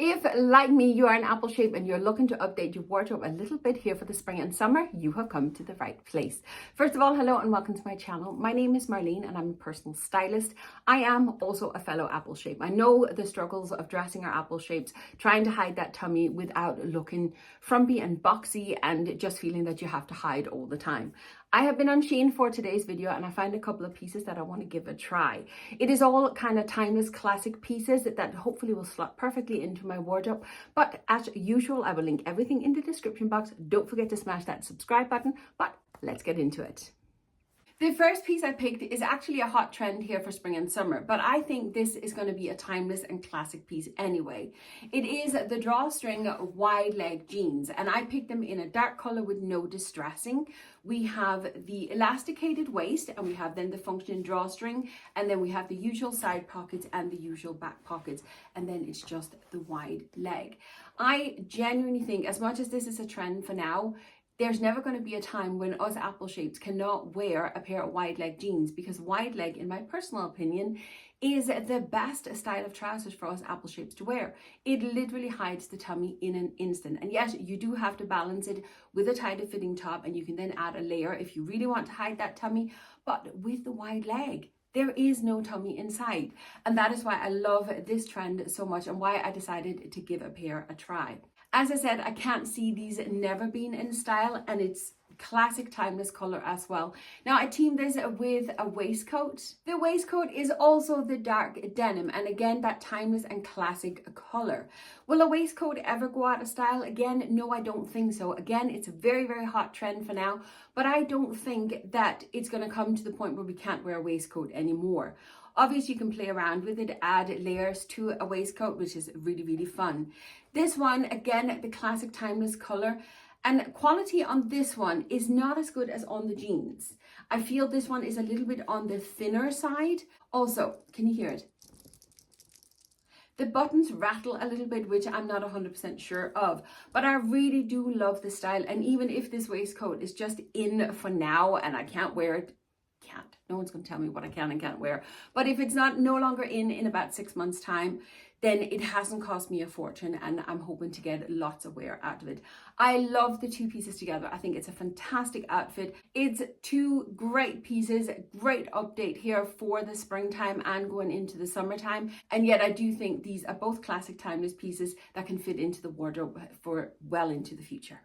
If, like me, you are an apple shape and you're looking to update your wardrobe a little bit here for the spring and summer, you have come to the right place. First of all, hello and welcome to my channel. My name is Marleen and I'm a personal stylist. I am also a fellow apple shape. I know the struggles of dressing our apple shapes, trying to hide that tummy without looking frumpy and boxy and just feeling that you have to hide all the time. I have been on Shein for today's video and I found a couple of pieces that I want to give a try. It is all kind of timeless classic pieces that hopefully will slot perfectly into my wardrobe. But as usual, I will link everything in the description box. Don't forget to smash that subscribe button, but let's get into it. The first piece I picked is actually a hot trend here for spring and summer, but I think this is going to be a timeless and classic piece anyway. It is the drawstring wide leg jeans, and I picked them in a dark color with no distressing. We have the elasticated waist, and we have then the functioning drawstring, and then we have the usual side pockets and the usual back pockets, and then it's just the wide leg. I genuinely think, as much as this is a trend for now, there's never going to be a time when us apple shapes cannot wear a pair of wide leg jeans, because wide leg, in my personal opinion, is the best style of trousers for us apple shapes to wear. It literally hides the tummy in an instant. And yes, you do have to balance it with a tighter fitting top, and you can then add a layer if you really want to hide that tummy. But with the wide leg, there is no tummy inside. And that is why I love this trend so much and why I decided to give a pair a try. As I said, I can't see these never being in style, and it's classic timeless color as well. Now I teamed this with a waistcoat. The waistcoat is also the dark denim, and again that timeless and classic color. Will a waistcoat ever go out of style again? No, I don't think so. Again, it's a very, very hot trend for now, but I don't think that it's going to come to the point where we can't wear a waistcoat anymore. Obviously, you can play around with it, add layers to a waistcoat, which is really, really fun. This one, again, the classic timeless color, and quality on this one is not as good as on the jeans. I feel this one is a little bit on the thinner side. Also, can you hear it? The buttons rattle a little bit, which I'm not 100% sure of, but I really do love the style. And even if this waistcoat is just in for now and I can't wear it, no one's going to tell me what I can and can't wear. But if it's no longer in about 6 months' time, then it hasn't cost me a fortune, and I'm hoping to get lots of wear out of it. I love the two pieces together. I think it's a fantastic outfit. It's two great pieces, great update here for the springtime and going into the summertime. And yet I do think these are both classic timeless pieces that can fit into the wardrobe for well into the future.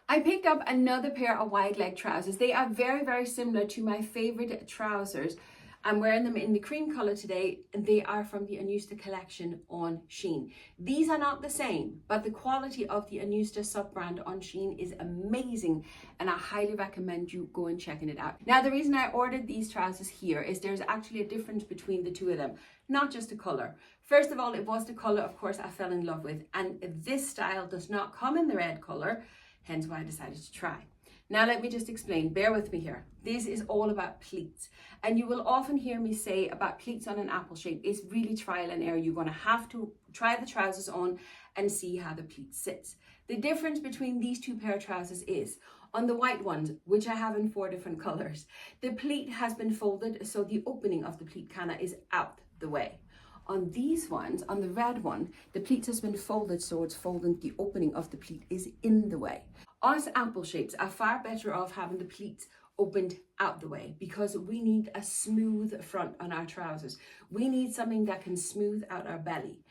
I picked up another pair of wide leg trousers. They are very, very similar to my favorite trousers. I'm wearing them in the cream color today, and they are from the Anusta collection on Shein. These are not the same, but the quality of the Anusta sub-brand on Shein is amazing, and I highly recommend you go and checking it out. Now, the reason I ordered these trousers here is there's actually a difference between the two of them, not just the color. First of all, it was the color, of course, I fell in love with, and this style does not come in the red color, hence why I decided to try. Now let me just explain, bear with me here. This is all about pleats. And you will often hear me say about pleats on an apple shape, it's really trial and error. You're gonna have to try the trousers on and see how the pleat sits. The difference between these two pair of trousers is, on the white ones, which I have in 4 different colors, the pleat has been folded so the opening of the pleat kinda is out the way. On these ones, on the red one, the pleats has been folded so it's folding, the opening of the pleat is in the way. Us apple shapes are far better off having the pleats opened out the way, because we need a smooth front on our trousers. We need something that can smooth out our belly.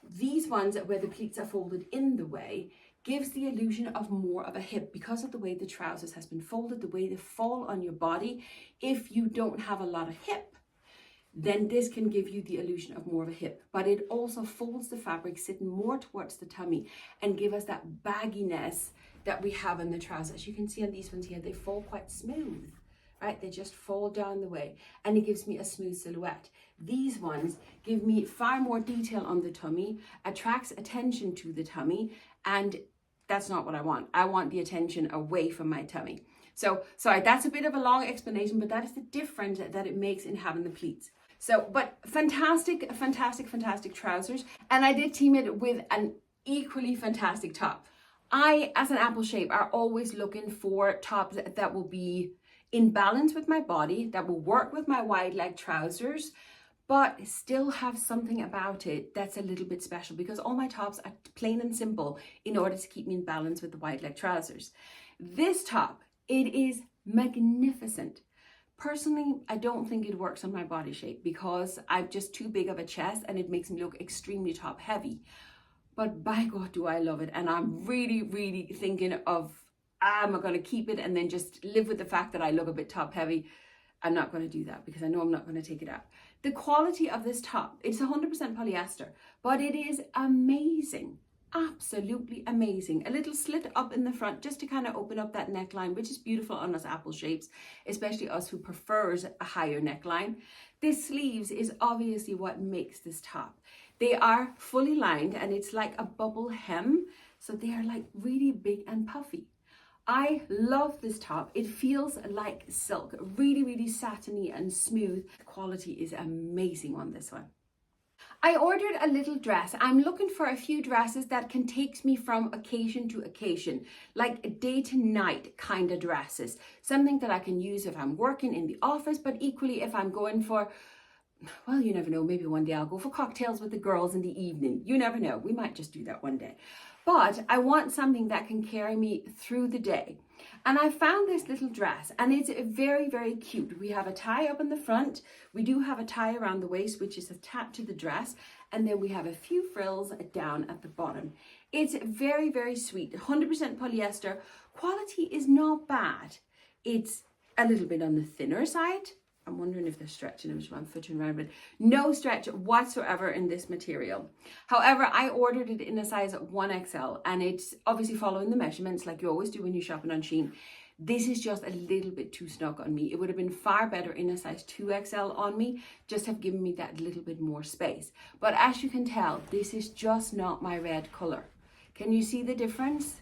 These ones where the pleats are folded in the way gives the illusion of more of a hip because of the way the trousers has been folded, the way they fall on your body. If you don't have a lot of hip, then this can give you the illusion of more of a hip, but it also folds the fabric sitting more towards the tummy and give us that bagginess that we have in the trousers. As you can see on these ones here, they fall quite smooth, right? They just fall down the way, and it gives me a smooth silhouette. These ones give me far more detail on the tummy, attracts attention to the tummy, and that's not what I want. I want the attention away from my tummy. So, sorry, that's a bit of a long explanation, but that is the difference that it makes in having the pleats. So, but fantastic, fantastic, fantastic trousers. And I did team it with an equally fantastic top. I, as an apple shape, are always looking for tops that will be in balance with my body, that will work with my wide leg trousers, but still have something about it that's a little bit special, because all my tops are plain and simple in order to keep me in balance with the wide leg trousers. This top, it is magnificent. Personally, I don't think it works on my body shape because I'm just too big of a chest and it makes me look extremely top heavy. But by God, do I love it. And I'm really, really thinking of, am I going to keep it and then just live with the fact that I look a bit top heavy? I'm not going to do that because I know I'm not going to take it out. The quality of this top, it's 100% polyester, but it is amazing. Absolutely amazing. A little slit up in the front just to kind of open up that neckline, which is beautiful on us apple shapes, especially us who prefers a higher neckline. This sleeves is obviously what makes this top. They are fully lined and it's like a bubble hem, so they are like really big and puffy. I love this top. It feels like silk, really, really satiny and smooth. The quality is amazing on this one. I ordered a little dress. I'm looking for a few dresses that can take me from occasion to occasion, like day to night kind of dresses. Something that I can use if I'm working in the office, but equally if I'm going for, well, you never know, maybe one day I'll go for cocktails with the girls in the evening. You never know, we might just do that one day. But I want something that can carry me through the day. And I found this little dress and it's very, very cute. We have a tie up in the front. We do have a tie around the waist, which is attached to the dress. And then we have a few frills down at the bottom. It's very, very sweet. 100% polyester. Quality is not bad. It's a little bit on the thinner side. I'm wondering if they're stretching them, so I'm footing around, but no stretch whatsoever in this material. However, I ordered it in a size 1XL and it's obviously following the measurements like you always do when you're shopping on Shein. This is just a little bit too snug on me. It would have been far better in a size 2XL on me, just have given me that little bit more space. But as you can tell, this is just not my red color. Can you see the difference?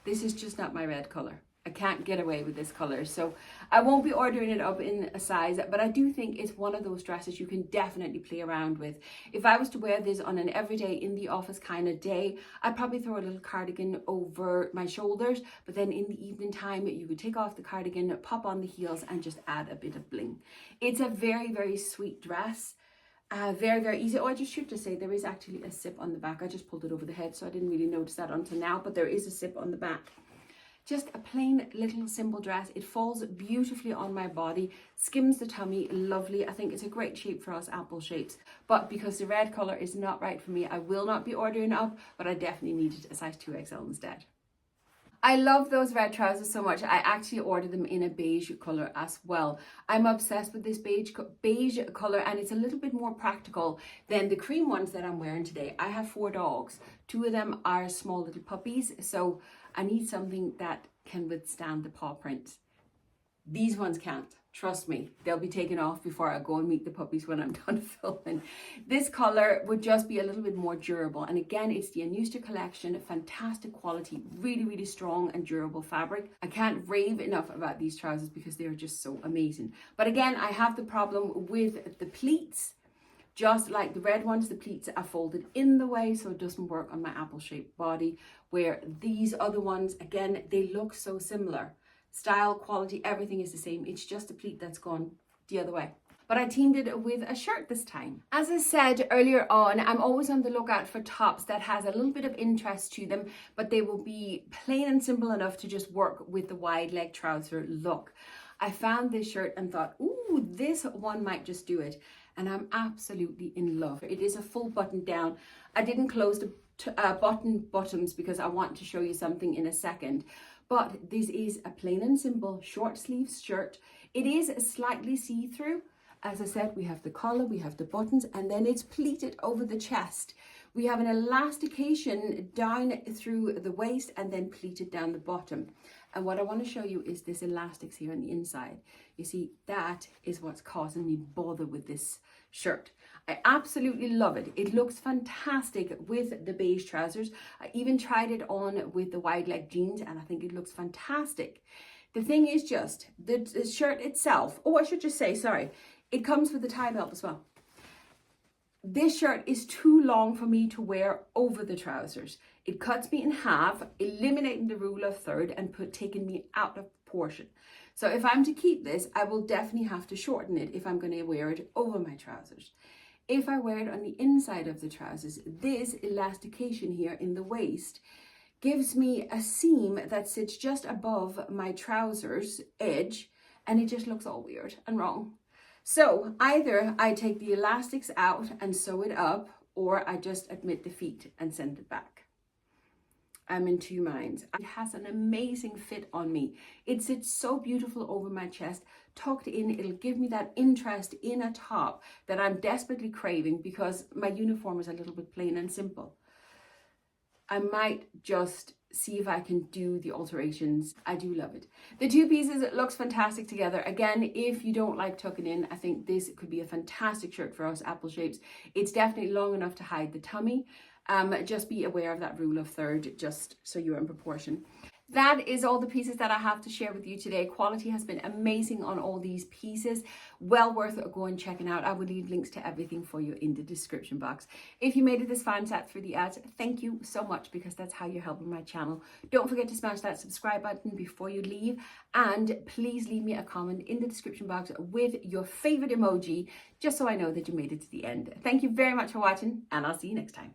This is just not my red color. I can't get away with this color, so I won't be ordering it up in a size, but I do think it's one of those dresses you can definitely play around with. If I was to wear this on an everyday in the office kind of day, I'd probably throw a little cardigan over my shoulders, but then in the evening time you could take off the cardigan, pop on the heels and just add a bit of bling. It's a very, very sweet dress. Very, very easy. Oh, I just should just say there is actually a zip on the back. I just pulled it over the head, so I didn't really notice that until now, but there is a zip on the back. Just a plain little simple dress. It falls beautifully on my body, skims the tummy, lovely. I think it's a great shape for us apple shapes, but because the red color is not right for me, I will not be ordering up, but I definitely needed a size 2XL instead. I love those red trousers so much. I actually ordered them in a beige color as well. I'm obsessed with this beige color and it's a little bit more practical than the cream ones that I'm wearing today. I have 4 dogs. 2 of them are small little puppies, so I need something that can withstand the paw prints. These ones can't. Trust me, they'll be taken off before I go and meet the puppies when I'm done filming. This color would just be a little bit more durable. And again, it's the Anusta collection, fantastic quality, really, really strong and durable fabric. I can't rave enough about these trousers because they are just so amazing. But again, I have the problem with the pleats. Just like the red ones, the pleats are folded in the way, so it doesn't work on my apple-shaped body, where these other ones, again, they look so similar. Style, quality, everything is the same. It's just a pleat that's gone the other way. But I teamed it with a shirt this time. As I said earlier on, I'm always on the lookout for tops that has a little bit of interest to them, but they will be plain and simple enough to just work with the wide leg trouser look. I found this shirt and thought, ooh, this one might just do it. And I'm absolutely in love. It is a full button down. I didn't close the bottoms because I want to show you something in a second. But this is a plain and simple short sleeves shirt. It is slightly see-through. As I said, we have the collar, we have the buttons, and then it's pleated over the chest. We have an elastication down through the waist and then pleated down the bottom. And what I want to show you is this elastics here on the inside. You see, that is what's causing me bother with this shirt. I absolutely love it. It looks fantastic with the beige trousers. I even tried it on with the wide leg jeans and I think it looks fantastic. The thing is just, the shirt itself, oh, I should just say, sorry, it comes with a tie belt as well. This shirt is too long for me to wear over the trousers. It cuts me in half, eliminating the rule of third and taking me out of proportion. So if I'm to keep this, I will definitely have to shorten it if I'm going to wear it over my trousers. If I wear it on the inside of the trousers, this elastication here in the waist gives me a seam that sits just above my trousers edge, and it just looks all weird and wrong. So either I take the elastics out and sew it up, or I just admit defeat and send it back. I'm in two minds. It has an amazing fit on me. It sits so beautiful over my chest, tucked in. It'll give me that interest in a top that I'm desperately craving because my uniform is a little bit plain and simple. I might just see if I can do the alterations. I do love it. The two pieces, it looks fantastic together. Again, if you don't like tucking in, I think this could be a fantastic shirt for us apple shapes. It's definitely long enough to hide the tummy. Just be aware of that rule of third, just so you're in proportion. That is all the pieces that I have to share with you today. Quality has been amazing on all these pieces. Well worth going checking out. I will leave links to everything for you in the description box. If you made it this far and sat through the ads, thank you so much, because that's how you're helping my channel. Don't forget to smash that subscribe button before you leave, and please leave me a comment in the description box with your favorite emoji, just so I know that you made it to the end. Thank you very much for watching, and I'll see you next time.